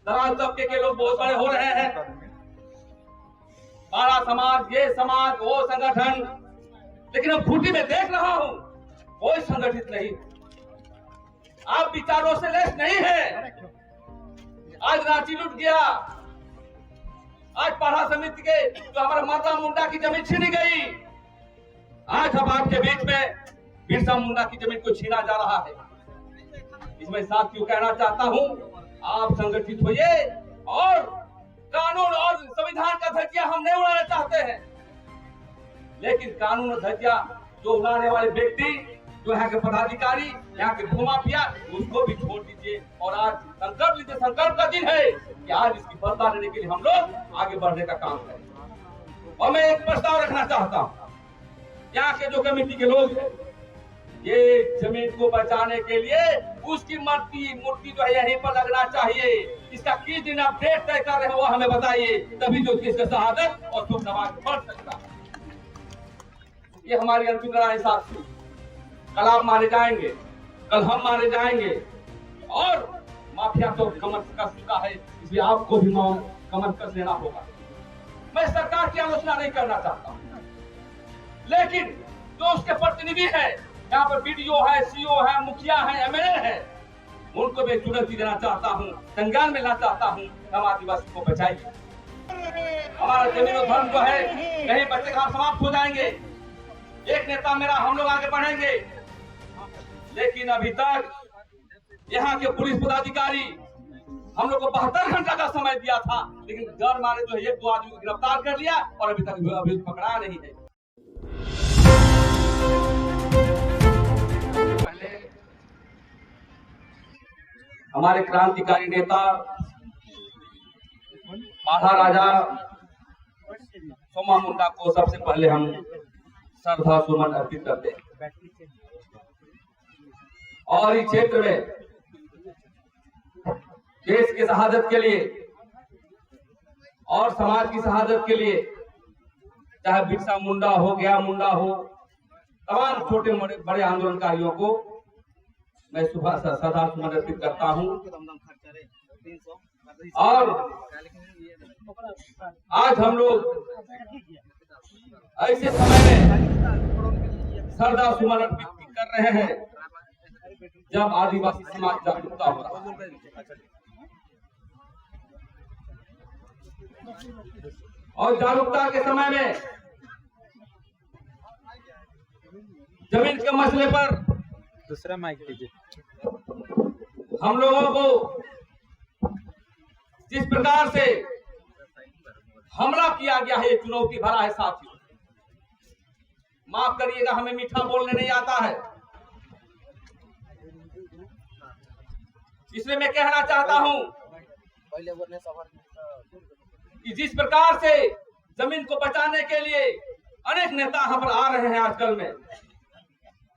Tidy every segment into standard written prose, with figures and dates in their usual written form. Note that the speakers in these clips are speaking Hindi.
दराज तबके के लोग बहुत बड़े हो रहे हैं। बाड़ा समाज, ये समाज, वो संगठन, लेकिन अब खूंटी में देख रहा हूं कोई संगठित नहीं। आप विचारों से लेस नहीं है। आज रांची लूट गया, आज पाड़ा समिति के जो हमारा माता मुंडा की जमीन छीनी गई, आज हम आपके बीच में बिरसा मुंडा की जमीन को छीना जा रहा है। इसमें साथियों कहना चाहता हूं, आप संगठित होइए और कानून और संविधान का धज्जिया हम नहीं उड़ाना चाहते हैं, लेकिन कानून और धज्जिया जो उड़ाने वाले व्यक्ति, जो यहाँ के पदाधिकारी, यहाँ के भूमाफिया, उसको भी छोड़ दीजिए। और आज संकल्प लीजिए, संकल्प का दिन है कि आज इसकी बदला लेने के लिए हम लोग आगे बढ़ने का काम करें। और मैं एक प्रस्ताव रखना चाहता हूँ, यहाँ के जो कमेटी के लोग हैं, ये जमीन को बचाने के लिए उसकी मूर्ति जो है यहीं पर लगना चाहिए। इसका किस दिन आप डेट तय कर रहे हैं वो हमें बताइए, तभी जो इसका शहादत और शुभ नमाज पढ़ सकता है। ये हमारी अंतिम लड़ाई साथी। कल आप मारे जाएंगे, कल हम मारे जाएंगे, और माफिया तो कमर कस चुका है, इसलिए आपको भी कमर कस लेना होगा। मैं सरकार की आलोचना नहीं करना चाहता, लेकिन जो उसके प्रतिनिधि है, यहाँ पर बीडीओ है, सीओ है, मुखिया है, एमएलए है, उनको मैं चुनौती देना चाहता हूँ, संज्ञान मिलना चाहता हूँ। हम आदिवासी को बचाइए। हमारा जमीन और धर्म जो है कहीं बच्चे घर समाप्त हो जाएंगे। एक नेता मेरा, हम लोग आगे बढ़ेंगे, लेकिन अभी तक यहाँ के पुलिस पदाधिकारी हम लोग को 72 घंटा का समय दिया था, लेकिन डर मारे जो है 1-2 आदमी को गिरफ्तार कर लिया और अभी तक अभी पकड़ा नहीं है। पहले हमारे क्रांतिकारी नेता पाड़ा राजा सोमा मुंडा को सबसे पहले हम श्रद्धा सुमन अर्पित करते हैं। और इस क्षेत्र में देश की शहादत के लिए और समाज की शहादत के लिए, चाहे बिरसा मुंडा हो, गया मुंडा हो, तमाम छोटे बड़े आंदोलनकारियों को मैं सुबह श्रद्धा सुमन अर्पित करता हूं। और आज हम लोग ऐसे समय में श्रद्धा सुमन अर्पित कर रहे हैं जब आदिवासी समाज जागरूकता हो रहा है। और जागरूकता के समय में जमीन के मसले पर दूसरा माइक दीजिए। हम लोगों को जिस प्रकार से हमला किया गया है, ये चुनौती भरा है साथियों। माफ करिएगा, हमें मीठा बोलने नहीं आता है, इसलिए मैं कहना चाहता हूं कि जिस प्रकार से जमीन को बचाने के लिए अनेक नेता यहाँ पर आ रहे हैं आजकल में,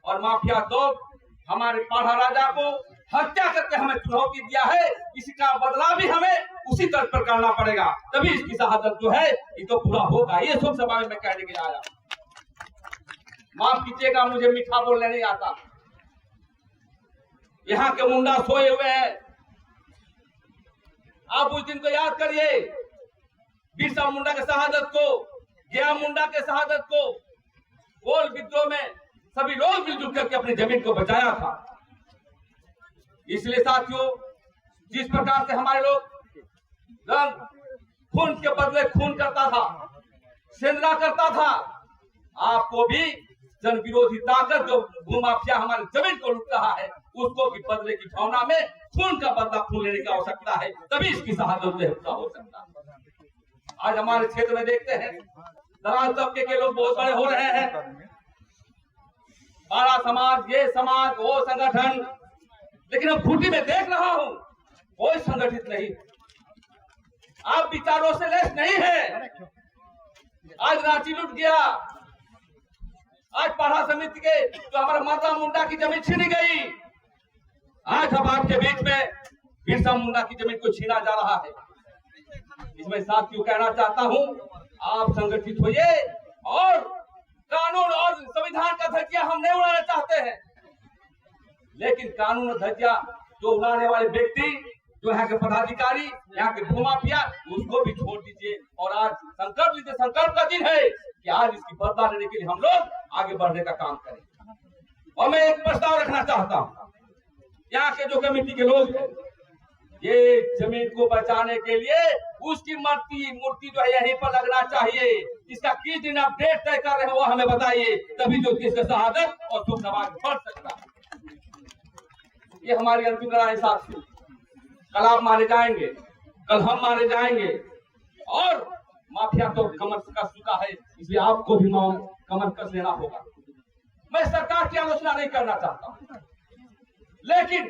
और माफिया तो हमारे पाड़ा राजा को हत्या करके हमें चुनौती दिया है, इसका बदला भी हमें उसी तर्ज पर करना पड़ेगा, तभी इसकी शहादत जो है ये तो पूरा होगा। ये सब सभा में मैं कहने के लिए आया। माफ कीजिएगा, मुझे मीठा बोलने नहीं आता। यहाँ के मुंडा सोए हुए हैं, आप उस दिन को याद करिए, बिरसा मुंडा के शहादत को, गया मुंडा के शहादत को। कोल विद्रोह में सभी लोग मिलजुल करके अपनी जमीन को बचाया था। इसलिए साथियों, जिस प्रकार से हमारे लोग रंग खून के बदले खून करता था, सेंधरा करता था, आपको भी जन विरोधी ताकत जो भूमाफिया हमारी जमीन को लूट रहा है, उसको भी बदले की भावना में खून का बदला खून लेने की आवश्यकता है, तभी इसकी शहादत हो सकता है। आज हमारे क्षेत्र में देखते हैं दराज तबके के लोग बहुत बड़े हो रहे हैं। बाड़ा समाज, ये समाज, वो संगठन, लेकिन अब खूंटी में देख रहा हूं कोई संगठित नहीं। आप विचारों से लेस नहीं है। आज रांची लूट गया, आज पाड़ा समिति के जो हमारा माता मुंडा की जमीन छीनी गई, आज हम आपके बीच में बिरसा मुंडा की जमीन को छीना जा रहा है। इसमें साथियों कहना चाहता हूं, आप संगठित होइए और कानून और संविधान का धज्जिया हम नहीं उड़ाना चाहते हैं, लेकिन कानून और धज्जिया जो उड़ाने वाले व्यक्ति, जो यहाँ के पदाधिकारी, यहाँ के भूमाफिया, उसको भी छोड़ दीजिए। और आज संकल्प लीजिए, संकल्प का दिन है कि आज इसकी बदला लेने के लिए हम लोग आगे बढ़ने का काम करें। और मैं एक प्रस्ताव रखना चाहता हूँ, यहाँ के जो कमेटी के लोग हैं, ये जमीन को बचाने के लिए उसकी मूर्ति जो है यहीं पर लगना चाहिए। इसका किस दिन आप डेट तय कर रहे हैं वो हमें बताइए, तभी जो देश का शहादत और सुख समाज बढ़ सकता है। ये हमारी अंतिम राय साथी। कल आप मारे जाएंगे, कल हम मारे जाएंगे, और माफिया तो कमर कस चुका है, इसलिए आपको भी कमर कस लेना होगा। मैं सरकार की आलोचना नहीं करना चाहता, लेकिन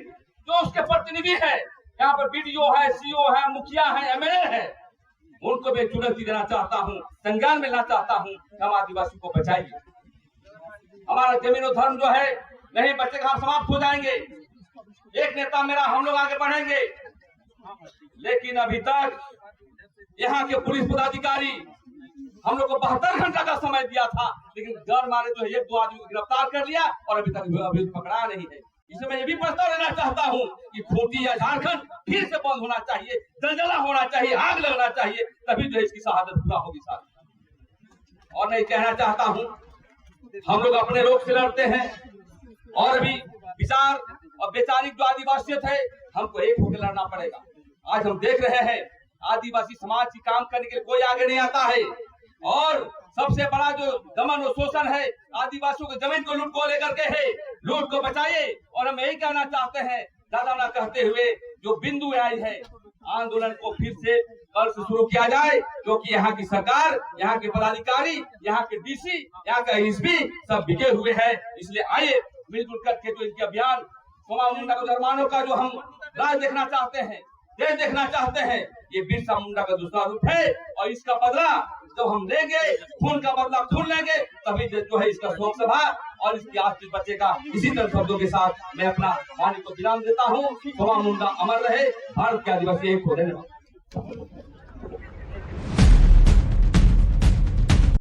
जो उसके प्रतिनिधि है, यहाँ पर बीडीओ है, सीओ है, मुखिया है, एमएलए है, उनको भी चुनौती देना चाहता हूँ, संज्ञान मिलना चाहता हूँ। हम आदिवासी को बचाइए। हमारा जमीन और धर्म जो है नहीं बचेगा, हम समाप्त हो जाएंगे। एक नेता मेरा, हम लोग आगे बढ़ेंगे। लेकिन अभी तक यहाँ के पुलिस पदाधिकारी हम लोग को 72 घंटा का समय दिया था, लेकिन डर मारे जो है 1-2 आदमी को गिरफ्तार कर लिया और अभी तक पकड़ा नहीं है। इसमें मैं ये भी प्रस्ताव लेना चाहता हूँ कि खूंटी या झारखंड फिर से बंद होना चाहिए, जलजला होना चाहिए, आग लगना चाहिए, तभी जो इसकी शहादत पूरा होगी साहब। और नहीं कहना चाहता हूँ, हम लोग अपने लोग से लड़ते हैं, और भी विचार और वैचारिक जो आदिवासियत है, हमको एक होकर लड़ना पड़ेगा। आज हम देख रहे हैं आदिवासी समाज की काम करने के लिए कोई आगे नहीं आता है, और सबसे बड़ा जो दमन और शोषण है आदिवासियों की जमीन को लूट को लेकर के है। लूट को बचाइए। और हम यही कहना चाहते हैं, ज्यादा ना कहते हुए, जो बिंदु आई है, आंदोलन को फिर से कल से शुरू किया जाए, क्योंकि यहाँ की सरकार, यहाँ के पदाधिकारी, यहाँ के डीसी, यहाँ का एसपी सब बिके हुए हैं। इसलिए आइए मिलजुल करके जो इनके अभियान, सोमा मुंडा को धर्मानों का जो हम राज देखना चाहते हैं, देश देखना चाहते हैं, ये बिरसा मुंडा का दूसरा रूप है। और इसका बदला जब हम लेंगे, खून का बदला खून लेंगे, तभी जो है इसका शोक सभा और इसकी आस्ती बचेगा। इसी तरह शब्दों के साथ मैं अपना वाणी को विराम देता हूँ। सोमा मुंडा अमर रहे, भारत के आदिवासी एक हो। धन्यवाद।